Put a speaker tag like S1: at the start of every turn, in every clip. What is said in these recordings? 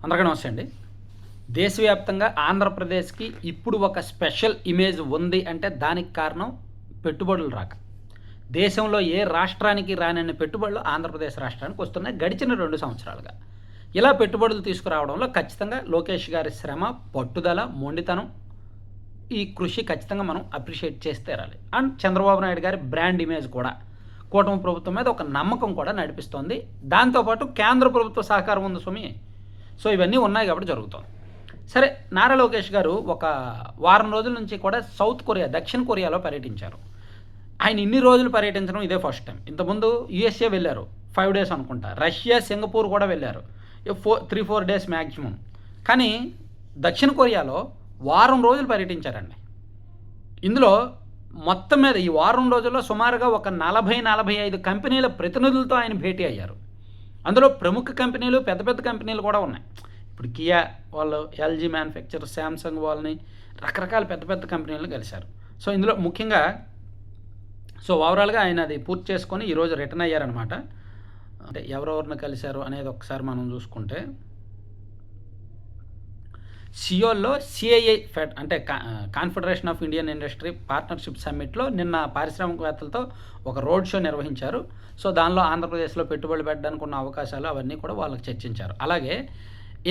S1: అందరికీ నమస్తే అండి. దేశవ్యాప్తంగా ఆంధ్రప్రదేశ్‌కి ఇప్పుడు ఒక స్పెషల్ ఇమేజ్ ఉంది అంటే దానికి కారణం పెట్టుబడులు రాక. దేశంలో ఏ రాష్ట్రానికి రానన్ని పెట్టుబడులు ఆంధ్రప్రదేశ్ రాష్ట్రానికి వస్తున్నాయి గడిచిన 2 సంవత్సరాలుగా. ఇలా పెట్టుబడులు తీసుకురావడంలో ఖచ్చితంగా లోకేష్ గారి శ్రమ, పట్టుదల, మొండితనం, ఈ కృషి ఖచ్చితంగా మనం అప్రిషియేట్ చేసి తీరాలి. అండ్ చంద్రబాబు నాయుడు గారి బ్రాండ్ ఇమేజ్ కూడా కూటమి ప్రభుత్వం మీద ఒక నమ్మకం కూడా నడిపిస్తోంది. దాంతో పాటు కేంద్ర ప్రభుత్వ సహకారం ఉంది స్వామి. సో ఇవన్నీ ఉన్నాయి కాబట్టి జరుగుతోంది. సరే, నారా లోకేష్ గారు ఒక వారం రోజుల నుంచి కూడా సౌత్ కొరియా, దక్షిణ కొరియాలో పర్యటించారు. ఆయన ఇన్ని రోజులు పర్యటించడం ఇదే ఫస్ట్ టైం. ఇంతకుముందు యూఎస్ఏ వెళ్ళారు, 5 డేస్ అనుకుంటా. రష్యా, సింగపూర్ కూడా వెళ్ళారు, 3-4 డేస్ మ్యాక్సిమం. కానీ దక్షిణ కొరియాలో వారం రోజులు పర్యటించారండి. ఇందులో మొత్తం మీద ఈ వారం రోజుల్లో సుమారుగా ఒక 40-45 కంపెనీల ప్రతినిధులతో ఆయన భేటీ అయ్యారు. అందులో ప్రముఖ కంపెనీలు, పెద్ద పెద్ద కంపెనీలు కూడా ఉన్నాయి. ఇప్పుడు కియా వాళ్ళు, ఎల్జీ మ్యానుఫ్యాక్చర్, శాంసంగ్ వాళ్ళని, రకరకాల పెద్ద పెద్ద కంపెనీలను కలిశారు. సో ఇందులో ముఖ్యంగా ఓవరాల్గా ఆయన అది పూర్తి చేసుకొని ఈరోజు రిటర్న్ అయ్యారనమాట. అంటే ఎవరెవరిని కలిశారు అనేది ఒకసారి మనం చూసుకుంటే, సియోల్లో సిఐఐ ఫెడ్ అంటే confederation of Indian industry partnership సమ్మిట్లో నిన్న పారిశ్రామికవేత్తలతో ఒక రోడ్ షో నిర్వహించారు. సో దానిలో ఆంధ్రప్రదేశ్లో పెట్టుబడులు పెట్టడానికి ఉన్న అవకాశాలు అవన్నీ కూడా వాళ్ళకి చర్చించారు. అలాగే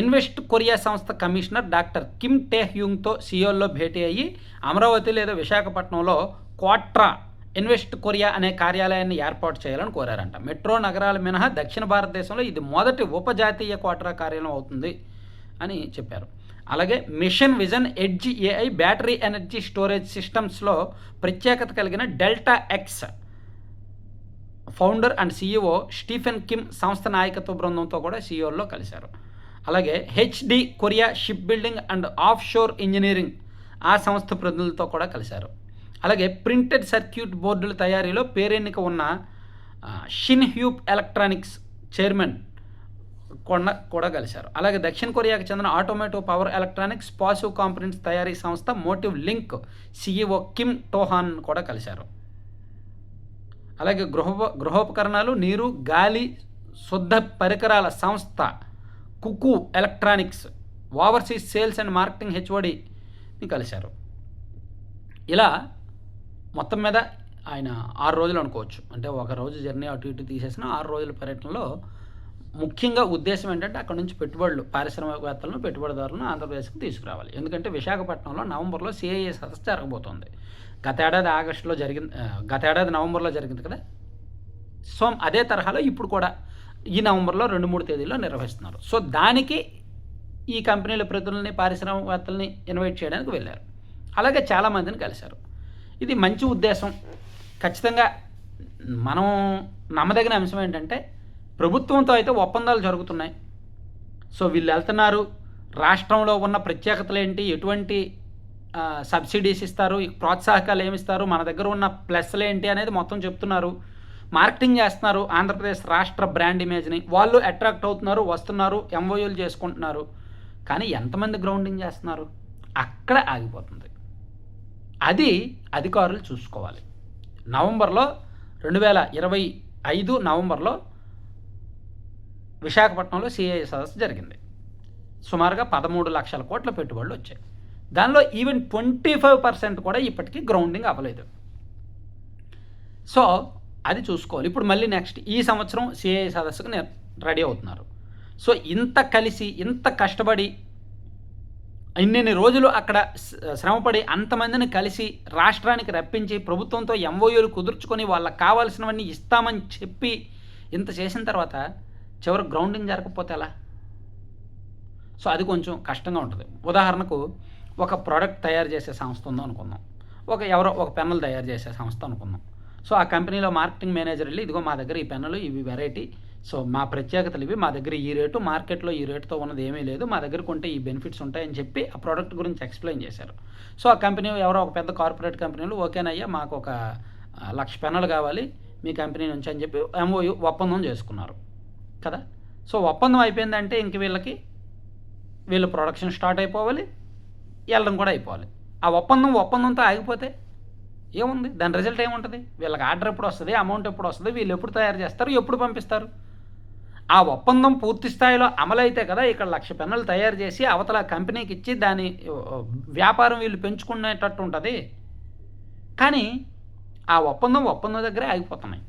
S1: ఇన్వెస్ట్ కొరియా సంస్థ కమిషనర్ డాక్టర్ కిమ్ టే హ్యూంగ్తో సియోల్లో భేటీ అయ్యి అమరావతి లేదా విశాఖపట్నంలో క్వాట్రా ఇన్వెస్ట్ కొరియా అనే కార్యాలయాన్ని ఏర్పాటు చేయాలని కోరారంట. మెట్రో నగరాల మినహా దక్షిణ భారతదేశంలో ఇది మొదటి ఉపజాతీయ క్వాట్రా కార్యాలయం అవుతుంది అని చెప్పారు. అలాగే mission vision edge AI battery energy storage సిస్టమ్స్లో ప్రత్యేకత కలిగిన delta X founder and CEO Stephen Kim సంస్థ నాయకత్వ బృందంతో కూడా సియోల్లో కలిశారు. అలాగే HD Korea ship building and offshore engineering ఆ సంస్థ ప్రతినిధులతో కూడా కలిశారు. అలాగే ప్రింటెడ్ సర్క్యూట్ బోర్డుల తయారీలో పేరెన్నిక ఉన్న షిన్హ్యూప్ ఎలక్ట్రానిక్స్ చైర్మన్ కూడా కలిశారు. అలాగే దక్షిణ కొరియాకు చెందిన automotive power electronics passive components తయారీ సంస్థ motive link CEO Kim Tohan కూడా కలిశారు. అలాగే గృహోపకరణాలు, నీరు, గాలి శుద్ధ పరికరాల సంస్థ Cuckoo electronics overseas sales and marketing హెచ్ఓడిని కలిశారు. ఇలా మొత్తం మీద ఆయన 6 రోజులు అనుకోవచ్చు. అంటే ఒక రోజు జర్నీ అటు ఇటు తీసేసిన 6 రోజుల పర్యటనలో ముఖ్యంగా ఉద్దేశం ఏంటంటే అక్కడ నుంచి పెట్టుబడులు, పారిశ్రామికవేత్తలను, పెట్టుబడిదారులను ఆంధ్రప్రదేశ్కి తీసుకురావాలి. ఎందుకంటే విశాఖపట్నంలో నవంబర్లో సిఐఏ సదస్సు జరగబోతోంది. గత ఏడాది నవంబర్లో జరిగింది కదా. సో అదే తరహాలో ఇప్పుడు కూడా ఈ నవంబర్లో 2-3 తేదీల్లో నిర్వహిస్తున్నారు. సో దానికి ఈ కంపెనీల ప్రతినిధులని, పారిశ్రామికవేత్తలని ఇన్వైట్ చేయడానికి వెళ్ళారు. అలాగే చాలామందిని కలిశారు. ఇది మంచి ఉద్దేశం. ఖచ్చితంగా మనం నమ్మదగిన అంశం ఏంటంటే ప్రభుత్వంతో అయితే ఒప్పందాలు జరుగుతున్నాయి. సో వీళ్ళు వెళ్తున్నారు, రాష్ట్రంలో ఉన్న ప్రత్యేకతలు ఏంటి, ఎటువంటి సబ్సిడీస్ ఇస్తారు, ప్రోత్సాహకాలు ఏమిస్తారు, మన దగ్గర ఉన్న ప్లస్లు ఏంటి అనేది మొత్తం చెప్తున్నారు. మార్కెటింగ్ చేస్తున్నారు ఆంధ్రప్రదేశ్ రాష్ట్ర బ్రాండ్ ఇమేజ్ని. వాళ్ళు అట్రాక్ట్ అవుతున్నారు, వస్తున్నారు, ఎంఓయూలు చేసుకుంటున్నారు. కానీ ఎంతమంది గ్రౌండింగ్ చేస్తున్నారు? అక్కడ ఆగిపోతుంది. అది అధికారులు చూసుకోవాలి. నవంబర్లో 2025 నవంబర్లో విశాఖపట్నంలో సిఐఏ సదస్సు జరిగింది. సుమారుగా 13 లక్షల కోట్ల పెట్టుబడులు వచ్చాయి. దానిలో ఈవెన్ 25% కూడా ఇప్పటికీ గ్రౌండింగ్ అవ్వలేదు. సో అది చూసుకోవాలి. ఇప్పుడు మళ్ళీ నెక్స్ట్ ఈ సంవత్సరం సిఐఏ సదస్సుకు రెడీ అవుతున్నారు. సో ఇంత కలిసి, ఇంత కష్టపడి, ఇన్ని రోజులు అక్కడ శ్రమపడి అంతమందిని కలిసి రాష్ట్రానికి రప్పించి ప్రభుత్వంతో ఎంఓయూలు కుదుర్చుకొని వాళ్ళకి కావాల్సినవన్నీ ఇస్తామని చెప్పి ఇంత చేసిన తర్వాత చివరి గ్రౌండింగ్ జరగకపోతే ఎలా? సో అది కొంచెం కష్టంగా ఉంటుంది. ఉదాహరణకు ఒక ప్రోడక్ట్ తయారు చేసే సంస్థ ఉందో అనుకుందాం, ఒక పెన్నులు తయారు చేసే సంస్థ అనుకుందాం. సో ఆ కంపెనీలో మార్కెటింగ్ మేనేజర్ వెళ్ళి, ఇదిగో మా దగ్గర ఈ పెన్నులు, ఇవి వెరైటీ, సో మా ప్రత్యేకతలు ఇవి, మా దగ్గర ఈ రేటు, మార్కెట్లో ఈ రేటుతో ఉన్నది ఏమీ లేదు, మా దగ్గర కొంటే ఈ బెనిఫిట్స్ ఉంటాయని చెప్పి ఆ ప్రోడక్ట్ గురించి ఎక్స్ప్లెయిన్ చేశారు. సో ఆ కంపెనీ ఎవరో ఒక పెద్ద కార్పొరేట్ కంపెనీలు, ఓకేనయ్యా మాకు ఒక 1,00,000 పెన్నులు కావాలి మీ కంపెనీ నుంచి అని చెప్పి ఎంఓయూ ఒప్పందం చేసుకున్నారు కదా. సో ఒప్పందం అయిపోయిందంటే ఇంక వీళ్ళు ప్రొడక్షన్ స్టార్ట్ అయిపోవాలి, వెళ్ళడం కూడా అయిపోవాలి. ఆ ఒప్పందంతో ఆగిపోతే ఏముంది? దాని రిజల్ట్ ఏముంటుంది? వీళ్ళకి ఆర్డర్ ఎప్పుడు వస్తుంది, అమౌంట్ ఎప్పుడు వస్తుంది, వీళ్ళు ఎప్పుడు తయారు చేస్తారు, ఎప్పుడు పంపిస్తారు? ఆ ఒప్పందం పూర్తి స్థాయిలో అమలైతే కదా ఇక్కడ 1,00,000 పెన్నులు తయారు చేసి అవతల కంపెనీకి ఇచ్చి దాని వ్యాపారం వీళ్ళు పెంచుకునేటట్టు ఉంటుంది. కానీ ఆ ఒప్పందం దగ్గరే ఆగిపోతున్నాయి.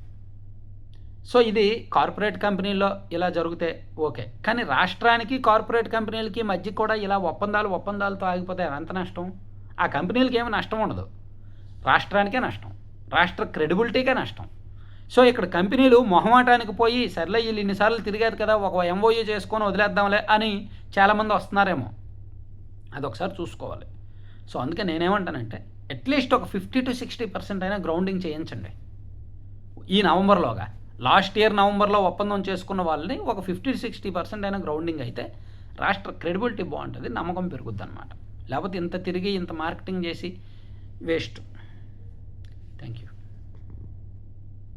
S1: సో ఇది కార్పొరేట్ కంపెనీల్లో ఇలా జరిగితే ఓకే. కానీ రాష్ట్రానికి కార్పొరేట్ కంపెనీలకి మధ్య కూడా ఇలా ఒప్పందాలతో ఆగిపోతే ఎంత నష్టం? ఆ కంపెనీలకి ఏమి నష్టం ఉండదు, రాష్ట్రానికే నష్టం, రాష్ట్ర క్రెడిబిలిటీకే నష్టం. సో ఇక్కడ కంపెనీలు మొహమాటానికి పోయి సర్లే వీళ్ళు ఇన్నిసార్లు తిరిగారు కదా ఒక ఎంఓయూ చేసుకొని వదిలేద్దాంలే అని చాలామంది వస్తున్నారేమో, అదొకసారి చూసుకోవాలి. సో అందుకే నేనేమంటానంటే అట్లీస్ట్ ఒక 50-60% అయినా గ్రౌండింగ్ చేయించండి ఈ నవంబర్లోగా. లాస్ట్ ఇయర్ నవంబర్లో ఒప్పందం చేసుకున్న వాళ్ళని ఒక 50-60% అయినా గ్రౌండింగ్ అయితే రాష్ట్ర క్రెడిబిలిటీ బాగుంటుంది, నమ్మకం పెరుగుద్ది అనమాట. లేకపోతే ఇంత తిరిగి ఇంత మార్కెటింగ్ చేసి వేస్ట్.